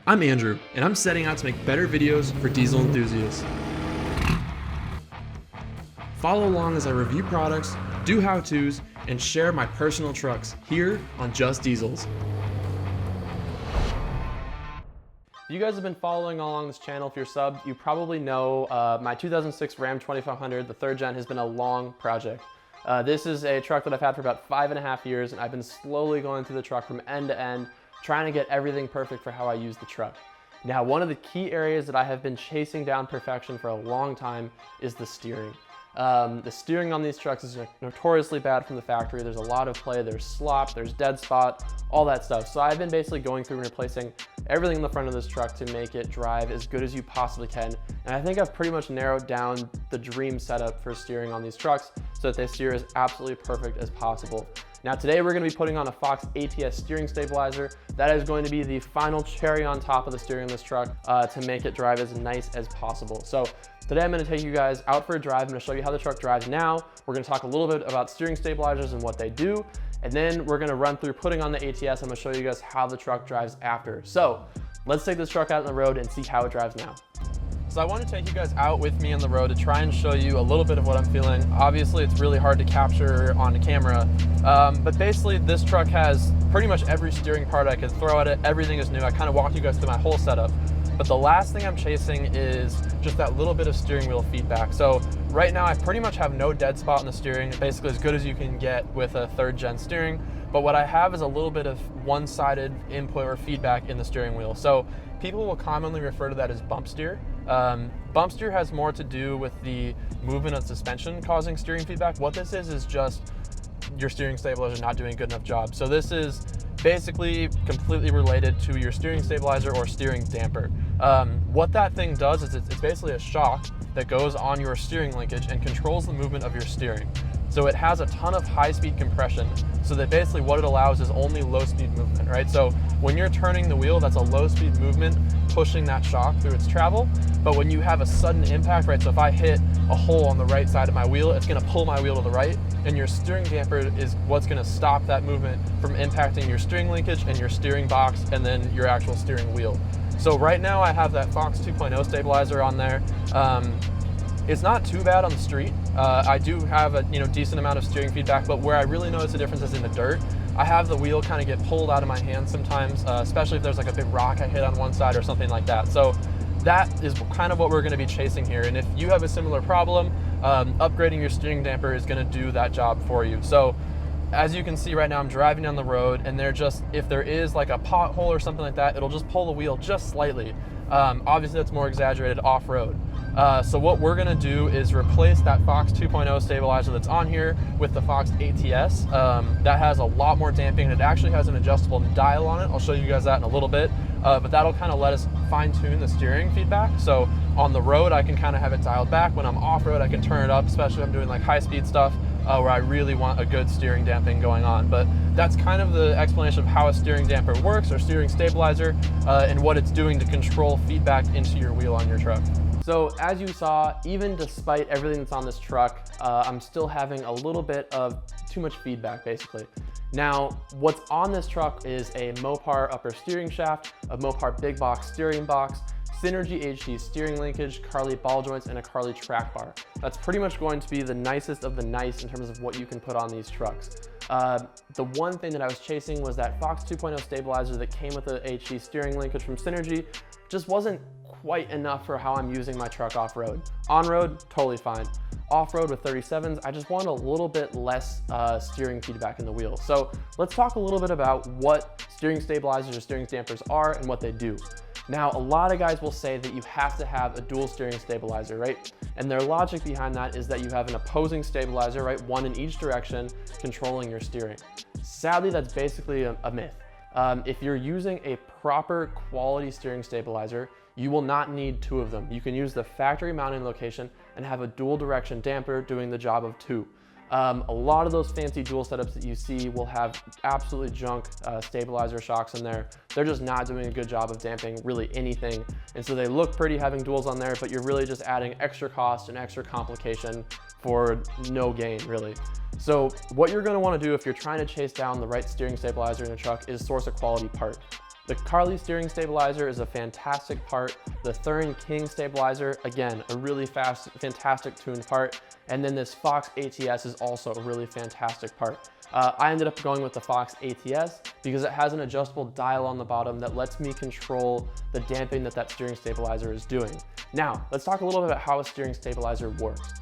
I'm Andrew, and I'm setting out to make better videos for diesel enthusiasts. Follow along as I review products, do how-tos, and share my personal trucks here on Just Diesels. If you guys have been following along this channel, if you're subbed, you probably know my 2006 Ram 2500, the third gen, has been a long project. This is a truck that I've had for about 5.5 years, and I've been slowly going through the truck from end to end, trying to get everything perfect for how I use the truck. Now, one of the key areas that I have been chasing down perfection for a long time is the steering. The steering on these trucks is notoriously bad from the factory. There's a lot of play, there's slop, there's dead spot, all that stuff. So I've been basically going through and replacing everything in the front of this truck to make it drive as good as you possibly can. And I think I've pretty much narrowed down the dream setup for steering on these trucks so that they steer as absolutely perfect as possible. Now today we're going to be putting on a Fox ATS steering stabilizer. That is going to be the final cherry on top of the steering in this truck to make it drive as nice as possible. So today I'm going to take you guys out for a drive. I'm going to show you how the truck drives now. We're going to talk a little bit about steering stabilizers and what they do. And then we're going to run through putting on the ATS. I'm going to show you guys how the truck drives after. So let's take this truck out on the road and see how it drives now. So I want to take you guys out with me on the road to try and show you a little bit of what I'm feeling. Obviously, it's really hard to capture on the camera, but basically this truck has pretty much every steering part I could throw at it. Everything is new. I kind of walked you guys through my whole setup. But the last thing I'm chasing is just that little bit of steering wheel feedback. So right now I pretty much have no dead spot in the steering, basically as good as you can get with a third gen steering. But what I have is a little bit of one-sided input or feedback in the steering wheel. So people will commonly refer to that as bump steer. Bump steer has more to do with the movement of suspension causing steering feedback. What this is just your steering stabilizer not doing a good enough job. So this is basically completely related to your steering stabilizer or steering damper. What that thing does is it's basically a shock that goes on your steering linkage and controls the movement of your steering. So it has a ton of high-speed compression, so that basically what it allows is only low-speed movement, right? So when you're turning the wheel, that's a low-speed movement pushing that shock through its travel. But when you have a sudden impact, right? So if I hit a hole on the right side of my wheel, it's gonna pull my wheel to the right, and your steering damper is what's gonna stop that movement from impacting your steering linkage and your steering box and then your actual steering wheel. So right now I have that Fox 2.0 stabilizer on there. It's not too bad on the street. I do have a decent amount of steering feedback, but where I really notice the difference is in the dirt. I have the wheel kind of get pulled out of my hand sometimes, especially if there's like a big rock I hit on one side or something like that. So that is kind of what we're going to be chasing here. And if you have a similar problem, upgrading your steering damper is going to do that job for you. So as you can see right now, I'm driving down the road, and if there is like a pothole or something like that, it'll just pull the wheel just slightly. Obviously that's more exaggerated off-road. So what we're gonna do is replace that Fox 2.0 stabilizer that's on here with the Fox ATS. That has a lot more damping, and it actually has an adjustable dial on it. I'll show you guys that in a little bit, but that'll kind of let us fine tune the steering feedback. So on the road, I can kind of have it dialed back. When I'm off-road, I can turn it up, especially if I'm doing like high-speed stuff where I really want a good steering damping going on. But that's kind of the explanation of how a steering damper works, or steering stabilizer, and what it's doing to control feedback into your wheel on your truck. So as you saw, even despite everything that's on this truck, I'm still having a little bit of too much feedback, basically. Now, what's on this truck is a Mopar upper steering shaft, a Mopar big box steering box, Synergy HD steering linkage, Carli ball joints, and a Carli track bar. That's pretty much going to be the nicest of the nice in terms of what you can put on these trucks. The one thing that I was chasing was that Fox 2.0 stabilizer that came with the HD steering linkage from Synergy. Just wasn't quite enough for how I'm using my truck off-road. On-road, totally fine. Off-road with 37s, I just want a little bit less steering feedback in the wheel. So let's talk a little bit about what steering stabilizers or steering dampers are and what they do. Now, a lot of guys will say that you have to have a dual steering stabilizer, right? And their logic behind that is that you have an opposing stabilizer, right? One in each direction, controlling your steering. Sadly, that's basically a myth. If you're using a proper quality steering stabilizer, you will not need two of them. You can use the factory mounting location and have a dual direction damper doing the job of two. A lot of those fancy dual setups that you see will have absolutely junk stabilizer shocks in there. They're just not doing a good job of damping really anything. And so they look pretty having duals on there, but you're really just adding extra cost and extra complication for no gain, really. So what you're gonna wanna do if you're trying to chase down the right steering stabilizer in a truck is source a quality part. The Carli steering stabilizer is a fantastic part. The Thuren King stabilizer, again, a really fantastic tuned part. And then this Fox ATS is also a really fantastic part. I ended up going with the Fox ATS because it has an adjustable dial on the bottom that lets me control the damping that steering stabilizer is doing. Now, let's talk a little bit about how a steering stabilizer works.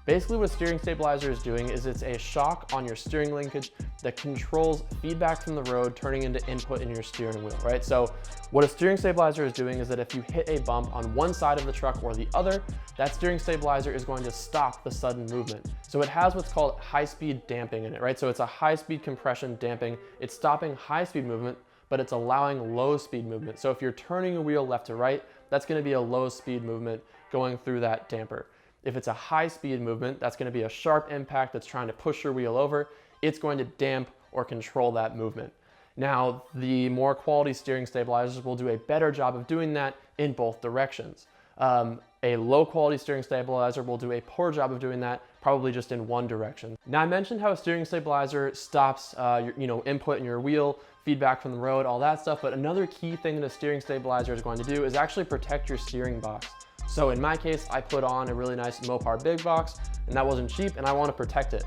Basically what a steering stabilizer is doing is it's a shock on your steering linkage that controls feedback from the road turning into input in your steering wheel, right? So what a steering stabilizer is doing is that if you hit a bump on one side of the truck or the other, that steering stabilizer is going to stop the sudden movement. So it has what's called high-speed damping in it, right? So it's a high-speed compression damping. It's stopping high-speed movement, but it's allowing low-speed movement. So if you're turning a wheel left to right, that's gonna be a low-speed movement going through that damper. If it's a high speed movement, that's gonna be a sharp impact that's trying to push your wheel over. It's going to damp or control that movement. Now, the more quality steering stabilizers will do a better job of doing that in both directions. A low quality steering stabilizer will do a poor job of doing that, probably just in one direction. Now, I mentioned how a steering stabilizer stops your input in your wheel, feedback from the road, all that stuff, but another key thing that a steering stabilizer is going to do is actually protect your steering box. So in my case, I put on a really nice Mopar big box, and that wasn't cheap, and I want to protect it.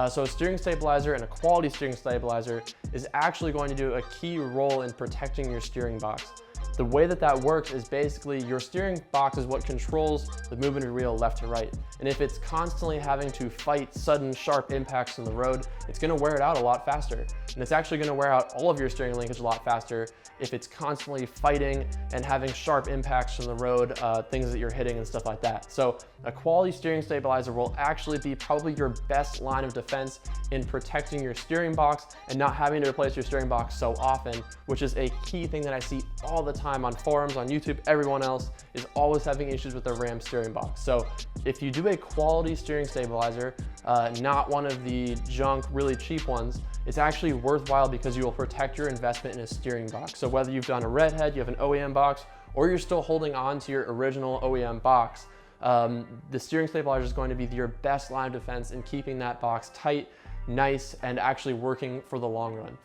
So a steering stabilizer and a quality steering stabilizer is actually going to do a key role in protecting your steering box. The way that works is basically your steering box is what controls the movement of your wheel left to right. And if it's constantly having to fight sudden sharp impacts from the road, it's gonna wear it out a lot faster. And it's actually gonna wear out all of your steering linkage a lot faster if it's constantly fighting and having sharp impacts from the road, things that you're hitting and stuff like that. So a quality steering stabilizer will actually be probably your best line of defense in protecting your steering box and not having to replace your steering box so often, which is a key thing that I see all the time on forums, on YouTube. Everyone else is always having issues with their Ram steering box. So if you do a quality steering stabilizer, not one of the junk, really cheap ones, it's actually worthwhile because you will protect your investment in a steering box. So whether you've done a redhead, you have an OEM box, or you're still holding on to your original OEM box, the steering stabilizer is going to be your best line of defense in keeping that box tight, nice, and actually working for the long run.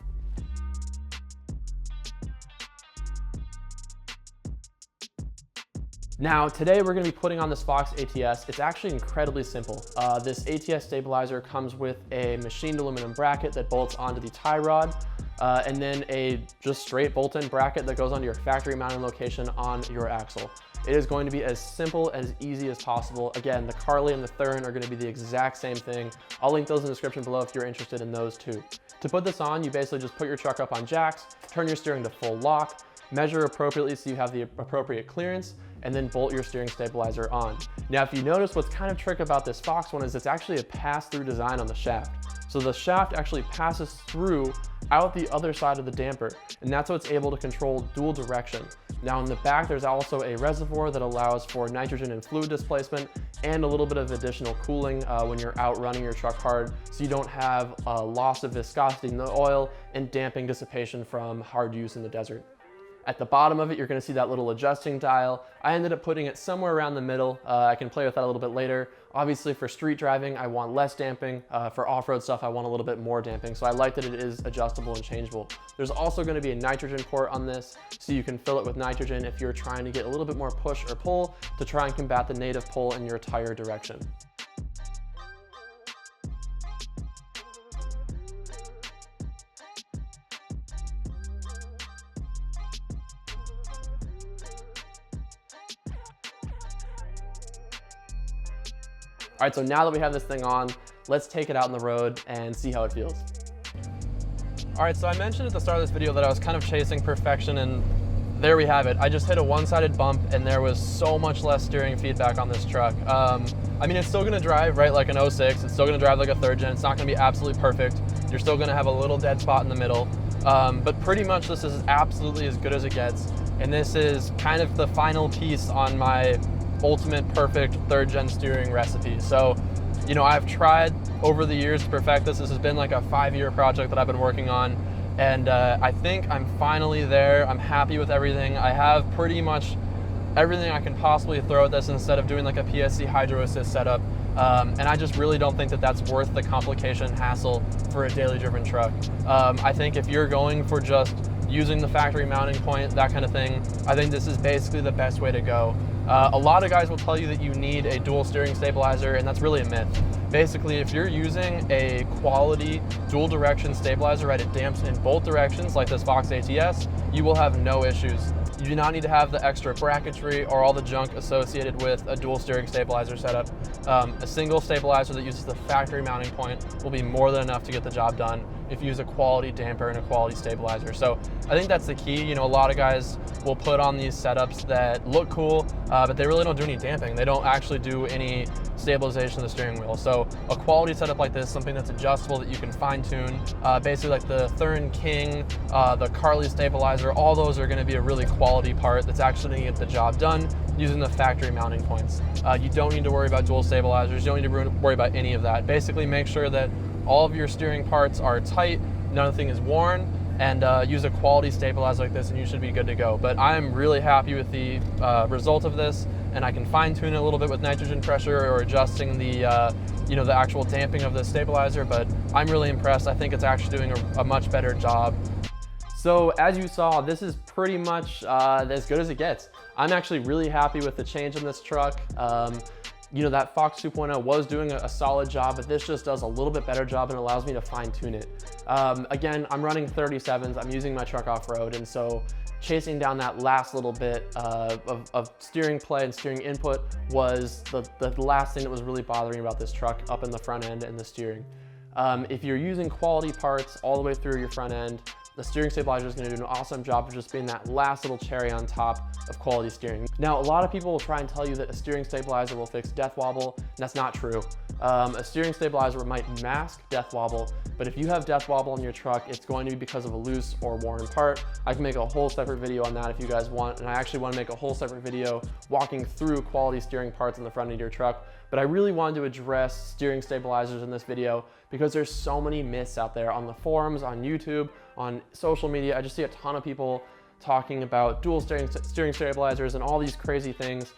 Now, today we're gonna be putting on this Fox ATS. It's actually incredibly simple. This ATS stabilizer comes with a machined aluminum bracket that bolts onto the tie rod, and then a just straight bolt-in bracket that goes onto your factory mounted location on your axle. It is going to be as simple and as easy as possible. Again, the Carli and the Thuren are gonna be the exact same thing. I'll link those in the description below if you're interested in those too. To put this on, you basically just put your truck up on jacks, turn your steering to full lock, measure appropriately so you have the appropriate clearance, and then bolt your steering stabilizer on. Now, if you notice, what's kind of trick about this Fox one is it's actually a pass-through design on the shaft. So the shaft actually passes through out the other side of the damper, and that's what's able to control dual direction. Now in the back, there's also a reservoir that allows for nitrogen and fluid displacement and a little bit of additional cooling when you're out running your truck hard, so you don't have a loss of viscosity in the oil and damping dissipation from hard use in the desert. At the bottom of it, you're gonna see that little adjusting dial. I ended up putting it somewhere around the middle. I can play with that a little bit later. Obviously for street driving, I want less damping. For off-road stuff, I want a little bit more damping. So I like that it is adjustable and changeable. There's also gonna be a nitrogen port on this, so you can fill it with nitrogen if you're trying to get a little bit more push or pull to try and combat the native pull in your tire direction. All right, so now that we have this thing on, let's take it out on the road and see how it feels. All right, so I mentioned at the start of this video that I was kind of chasing perfection, and there we have it. I just hit a one-sided bump and there was so much less steering feedback on this truck. I mean, it's still gonna drive, right, like an 06. It's still gonna drive like a third gen. It's not gonna be absolutely perfect. You're still gonna have a little dead spot in the middle. But pretty much this is absolutely as good as it gets. And this is kind of the final piece on my ultimate perfect third gen steering recipe. So, you know, I've tried over the years to perfect this. This has been like a 5-year project that I've been working on. And I think I'm finally there. I'm happy with everything. I have pretty much everything I can possibly throw at this instead of doing like a PSC hydro assist setup. And I just really don't think that that's worth the complication and hassle for a daily driven truck. I think if you're going for just, using the factory mounting point, that kind of thing, I think this is basically the best way to go. A lot of guys will tell you that you need a dual steering stabilizer, and that's really a myth. Basically, if you're using a quality dual direction stabilizer, right, it damps in both directions like this Fox ATS, you will have no issues. You do not need to have the extra bracketry or all the junk associated with a dual steering stabilizer setup. A single stabilizer that uses the factory mounting point will be more than enough to get the job done if you use a quality damper and a quality stabilizer. So I think that's the key. You know, a lot of guys will put on these setups that look cool, but they really don't do any damping. They don't actually do any stabilization of the steering wheel. So a quality setup like this, something that's adjustable that you can fine tune, basically like the Thuren King, the Carli stabilizer, all those are gonna be a really quality part that's actually gonna get the job done using the factory mounting points. You don't need to worry about dual stabilizers. You don't need to worry about any of that. Basically make sure that all of your steering parts are tight, nothing is worn, and use a quality stabilizer like this and you should be good to go. But I'm really happy with the result of this, and I can fine tune it a little bit with nitrogen pressure or adjusting the you know, the actual damping of the stabilizer, but I'm really impressed. I think it's actually doing a much better job. So as you saw, this is pretty much as good as it gets. I'm actually really happy with the change in this truck. You know, that Fox 2.0 was doing a solid job, but this just does a little bit better job and allows me to fine tune it. Again, I'm running 37s, I'm using my truck off-road, and so chasing down that last little bit of steering play and steering input was the last thing that was really bothering me about this truck up in the front end and the steering. If you're using quality parts all the way through your front end, the steering stabilizer is going to do an awesome job of just being that last little cherry on top of quality steering. Now, a lot of people will try and tell you that a steering stabilizer will fix death wobble, and that's not true. A steering stabilizer might mask death wobble, but if you have death wobble in your truck, it's going to be because of a loose or worn part. I can make a whole separate video on that if you guys want, and I actually want to make a whole separate video walking through quality steering parts in the front of your truck. But I really wanted to address steering stabilizers in this video because there's so many myths out there on the forums, on YouTube, on social media. I just see a ton of people talking about dual steering stabilizers and all these crazy things.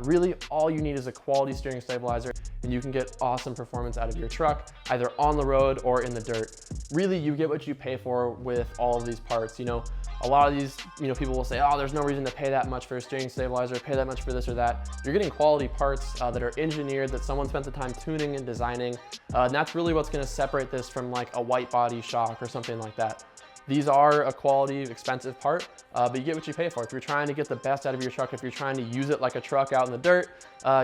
Really, all you need is a quality steering stabilizer and you can get awesome performance out of your truck, either on the road or in the dirt. Really, you get what you pay for with all of these parts. You know, a lot of these, you know, people will say, oh, there's no reason to pay that much for a steering stabilizer, pay that much for this or that. You're getting quality parts that are engineered, that someone spent the time tuning and designing. And that's really what's gonna separate this from like a white body shock or something like that. These are a quality, expensive part, but you get what you pay for. If you're trying to get the best out of your truck, if you're trying to use it like a truck out in the dirt,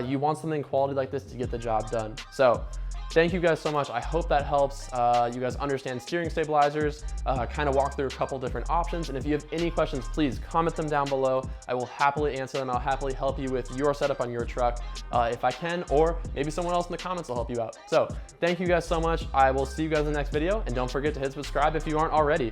you want something quality like this to get the job done. So thank you guys so much. I hope that helps you guys understand steering stabilizers, kind of walk through a couple different options. And if you have any questions, please comment them down below. I will happily answer them. I'll happily help you with your setup on your truck if I can, or maybe someone else in the comments will help you out. So thank you guys so much. I will see you guys in the next video, and don't forget to hit subscribe if you aren't already.